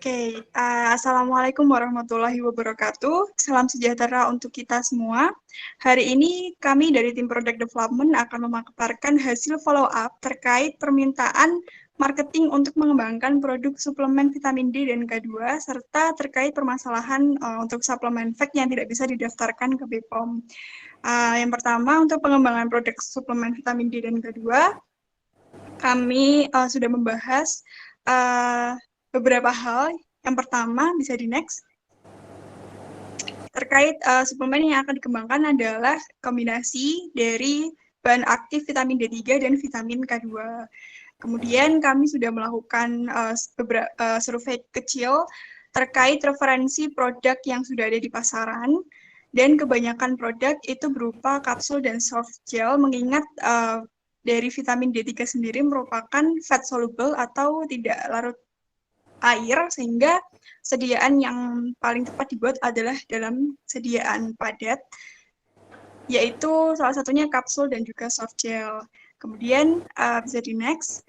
Oke, Assalamualaikum warahmatullahi wabarakatuh. Salam sejahtera untuk kita semua. Hari ini kami dari tim Product Development akan memaparkan hasil follow-up terkait permintaan marketing untuk mengembangkan produk suplemen vitamin D dan K2, serta terkait permasalahan untuk suplemen FAC yang tidak bisa didaftarkan ke BPOM. Yang pertama, untuk pengembangan produk suplemen vitamin D dan K2, kami sudah membahas beberapa hal. Yang pertama, bisa di next. Terkait suplemen yang akan dikembangkan adalah kombinasi dari bahan aktif vitamin D3 dan vitamin K2. Kemudian kami sudah melakukan survei kecil terkait referensi produk yang sudah ada di pasaran, dan kebanyakan produk itu berupa kapsul dan soft gel, mengingat dari vitamin D3 sendiri merupakan fat soluble atau tidak larut air, sehingga sediaan yang paling tepat dibuat adalah dalam sediaan padat, yaitu salah satunya kapsul dan juga soft gel. Kemudian bisa di next.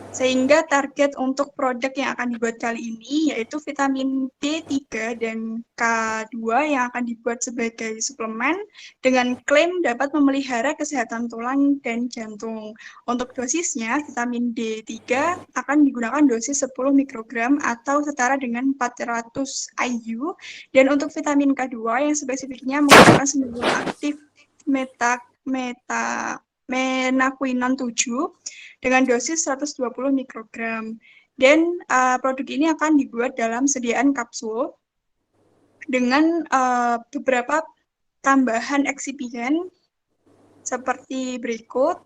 Sehingga target untuk produk yang akan dibuat kali ini yaitu vitamin D3 dan K2 yang akan dibuat sebagai suplemen dengan klaim dapat memelihara kesehatan tulang dan jantung. Untuk dosisnya, vitamin D3 akan digunakan dosis 10 mikrogram atau setara dengan 400 IU, dan untuk vitamin K2 yang spesifiknya menggunakan senyawa aktif menaquinone 7 dengan dosis 120 mikrogram. Dan produk ini akan dibuat dalam sediaan kapsul dengan beberapa tambahan eksipien seperti berikut.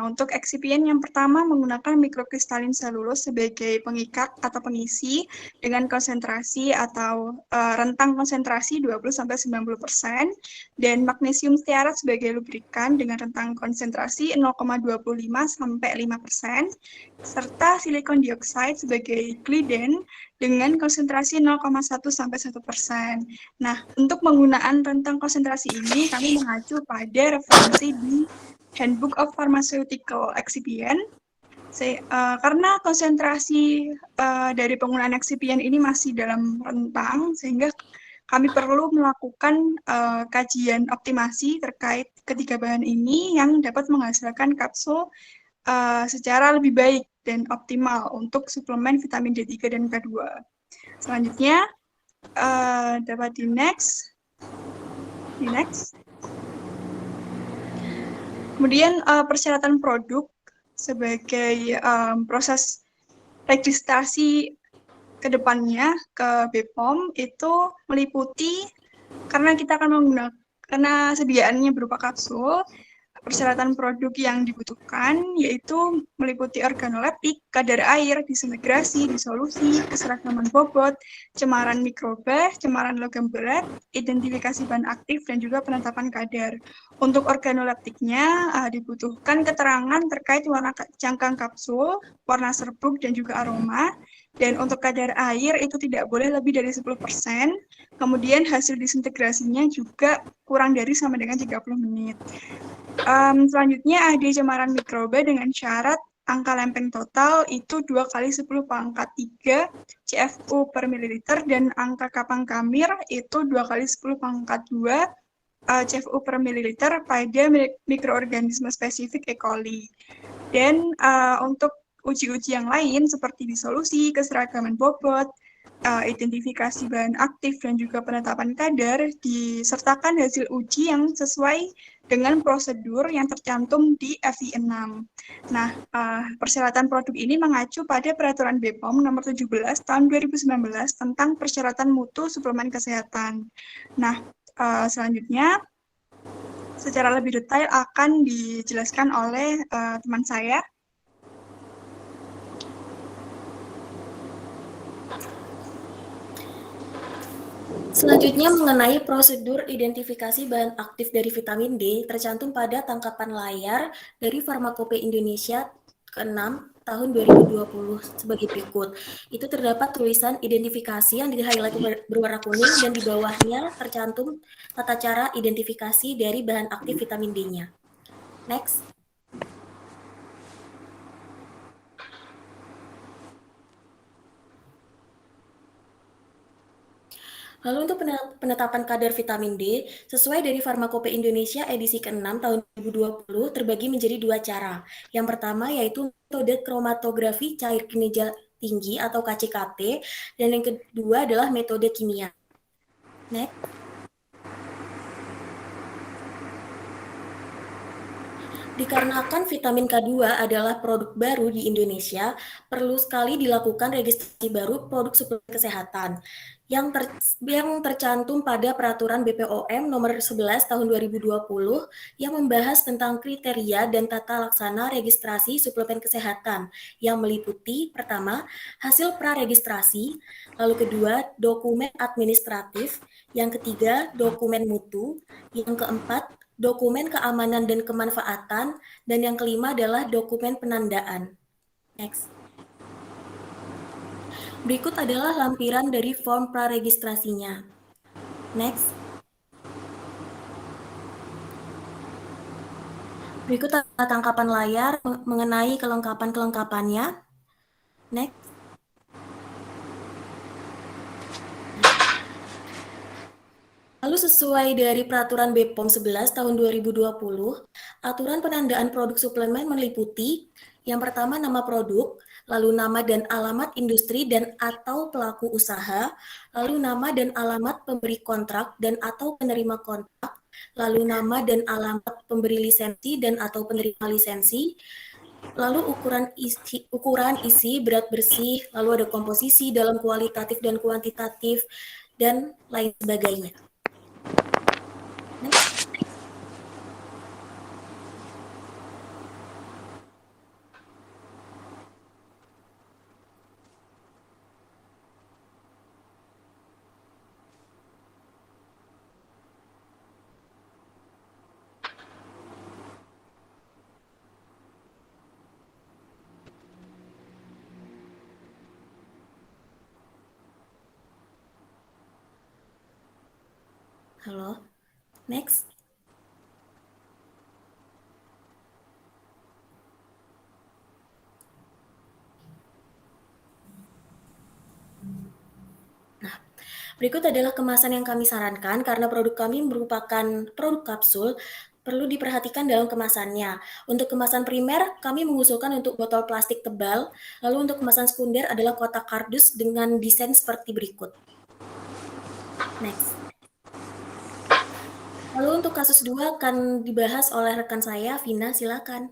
Untuk eksipien yang pertama menggunakan mikrokristalin selulus sebagai pengikat atau pengisi dengan konsentrasi atau rentang konsentrasi 20-90%, dan magnesium stearat sebagai lubrikan dengan rentang konsentrasi 0,25-5%, serta silikon dioksida sebagai gliden dengan konsentrasi 0,1-1%. Nah, untuk penggunaan rentang konsentrasi ini kami mengacu pada referensi di Handbook of Pharmaceutical Excipient, karena konsentrasi dari penggunaan eksipien ini masih dalam rentang, sehingga kami perlu melakukan kajian optimasi terkait ketiga bahan ini yang dapat menghasilkan kapsul secara lebih baik dan optimal untuk suplemen vitamin D3 dan K2. Selanjutnya, dapat di next. Kemudian persyaratan produk sebagai proses registrasi ke depannya ke BPOM itu meliputi, karena kita akan menggunakan, karena sediaannya berupa kapsul, persyaratan produk yang dibutuhkan yaitu meliputi organoleptik, kadar air, disintegrasi, disolusi, keseragaman bobot, cemaran mikroba, cemaran logam berat, identifikasi bahan aktif, dan juga penetapan kadar. Untuk organoleptiknya dibutuhkan keterangan terkait warna cangkang kapsul, warna serbuk, dan juga aroma. Dan untuk kadar air itu tidak boleh lebih dari 10%. Kemudian hasil disintegrasinya juga kurang dari sama dengan 30 menit. Selanjutnya ada cemaran mikroba dengan syarat angka lempeng total itu 2 kali 10 pangkat 3 CFU per mililiter, dan angka kapang kamir itu 2 kali 10 pangkat 2 CFU per mililiter pada mikroorganisme spesifik E. coli. Dan untuk uji-uji yang lain seperti disolusi, keseragaman bobot, identifikasi bahan aktif, dan juga penetapan kadar disertakan hasil uji yang sesuai dengan prosedur yang tercantum di FI 6. Nah, persyaratan produk ini mengacu pada Peraturan BPOM nomor 17 tahun 2019 tentang persyaratan mutu suplemen kesehatan. Nah, selanjutnya secara lebih detail akan dijelaskan oleh teman saya. Selanjutnya mengenai prosedur identifikasi bahan aktif dari vitamin D tercantum pada tangkapan layar dari Farmakope Indonesia ke-6 tahun 2020 sebagai berikut. Itu terdapat tulisan identifikasi yang di-highlight berwarna kuning, dan di bawahnya tercantum tata cara identifikasi dari bahan aktif vitamin D-nya. Next. Lalu untuk penetapan kadar vitamin D, sesuai dari Farmakope Indonesia edisi ke-6 tahun 2020 terbagi menjadi dua cara. Yang pertama yaitu metode kromatografi cair kineja tinggi atau KCKT, dan yang kedua adalah metode kimia. Next. Dikarenakan vitamin K2 adalah produk baru di Indonesia, perlu sekali dilakukan registrasi baru produk suplemen kesehatan yang tercantum pada peraturan BPOM nomor 11 tahun 2020 yang membahas tentang kriteria dan tata laksana registrasi suplemen kesehatan yang meliputi pertama, hasil praregistrasi, lalu kedua, dokumen administratif, yang ketiga, dokumen mutu, yang keempat, dokumen keamanan dan kemanfaatan, dan yang kelima adalah dokumen penandaan. Next. Berikut adalah lampiran dari form praregistrasinya. Next. Berikut adalah tangkapan layar mengenai kelengkapan-kelengkapannya. Next. Lalu sesuai dari peraturan BPOM 11 tahun 2020, aturan penandaan produk suplemen meliputi yang pertama nama produk, lalu nama dan alamat industri dan atau pelaku usaha, lalu nama dan alamat pemberi kontrak dan atau penerima kontrak, lalu nama dan alamat pemberi lisensi dan atau penerima lisensi, lalu ukuran isi, berat bersih, lalu ada komposisi dalam kualitatif dan kuantitatif, dan lain sebagainya. Halo, next. Nah, berikut adalah kemasan yang kami sarankan karena produk kami merupakan produk kapsul, perlu diperhatikan dalam kemasannya. Untuk kemasan primer, kami mengusulkan untuk botol plastik tebal, lalu untuk kemasan sekunder adalah kotak kardus dengan desain seperti berikut. Next. Lalu untuk kasus 2 akan dibahas oleh rekan saya, Vina, silakan.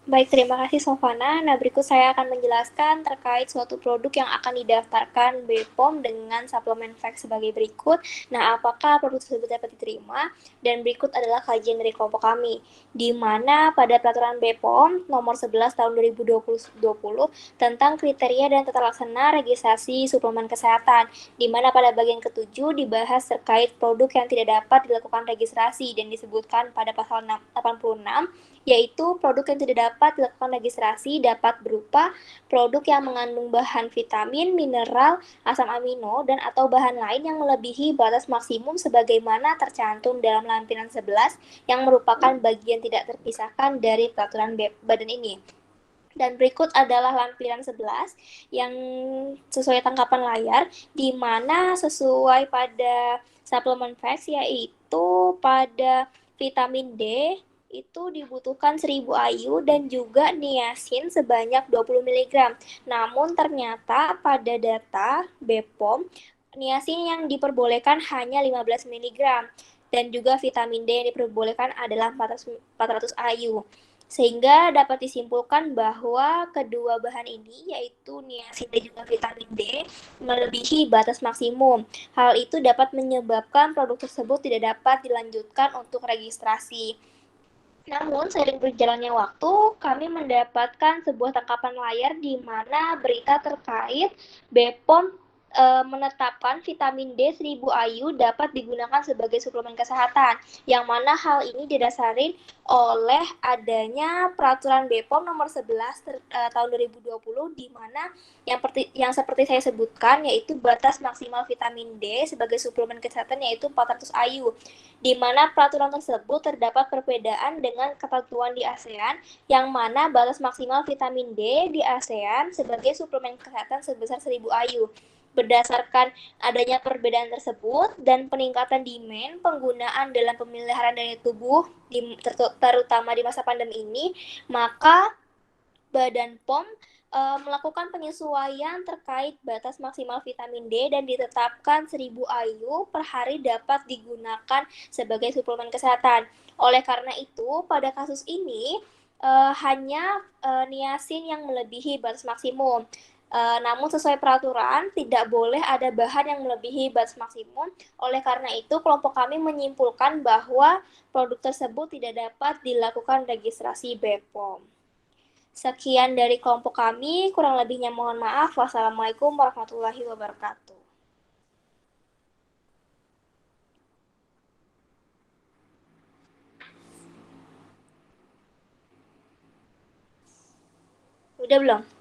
Baik, terima kasih Sofana. Nah, berikut saya akan menjelaskan terkait suatu produk yang akan didaftarkan BPOM dengan suplemen fact sebagai berikut. Nah, apakah produk tersebut dapat diterima? Dan berikut adalah kajian dari kelompok kami, di mana pada peraturan BPOM nomor 11 tahun 2020 tentang kriteria dan tata laksana registrasi suplemen kesehatan, di mana pada bagian ke-7 dibahas terkait produk yang tidak dapat dilakukan registrasi dan disebutkan pada pasal 86, yaitu produk yang tidak dapat dilakukan registrasi dapat berupa produk yang mengandung bahan vitamin, mineral, asam amino, dan atau bahan lain yang melebihi batas maksimum sebagaimana tercantum dalam lampiran 11 yang merupakan bagian tidak terpisahkan dari peraturan badan ini. Dan berikut adalah lampiran 11 yang sesuai tangkapan layar, di mana sesuai pada suplemen facts yaitu pada vitamin D itu dibutuhkan 1000 IU dan juga niacin sebanyak 20 mg. Namun ternyata pada data BPOM, niacin yang diperbolehkan hanya 15 mg dan juga vitamin D yang diperbolehkan adalah 400 IU. Sehingga dapat disimpulkan bahwa kedua bahan ini yaitu niacin dan juga vitamin D melebihi batas maksimum. Hal itu dapat menyebabkan produk tersebut tidak dapat dilanjutkan untuk registrasi. Namun, seiring berjalannya waktu, kami mendapatkan sebuah tangkapan layar di mana berita terkait BPOM menetapkan vitamin D 1000 IU dapat digunakan sebagai suplemen kesehatan, yang mana hal ini didasari oleh adanya peraturan BPOM nomor 11 tahun 2020, di mana yang seperti saya sebutkan yaitu batas maksimal vitamin D sebagai suplemen kesehatan yaitu 400 IU, di mana peraturan tersebut terdapat perbedaan dengan ketentuan di ASEAN, yang mana batas maksimal vitamin D di ASEAN sebagai suplemen kesehatan sebesar 1000 IU. Berdasarkan adanya perbedaan tersebut dan peningkatan demand penggunaan dalam pemeliharaan daya tubuh terutama di masa pandemi ini, maka Badan POM melakukan penyesuaian terkait batas maksimal vitamin D dan ditetapkan 1000 IU per hari dapat digunakan sebagai suplemen kesehatan. Oleh karena itu, pada kasus ini hanya niacin yang melebihi batas maksimum. Namun sesuai peraturan tidak boleh ada bahan yang melebihi batas maksimum. Oleh karena itu, kelompok kami menyimpulkan bahwa produk tersebut tidak dapat dilakukan registrasi BPOM. Sekian dari kelompok kami, kurang lebihnya mohon maaf. Wassalamualaikum warahmatullahi wabarakatuh. Udah belum?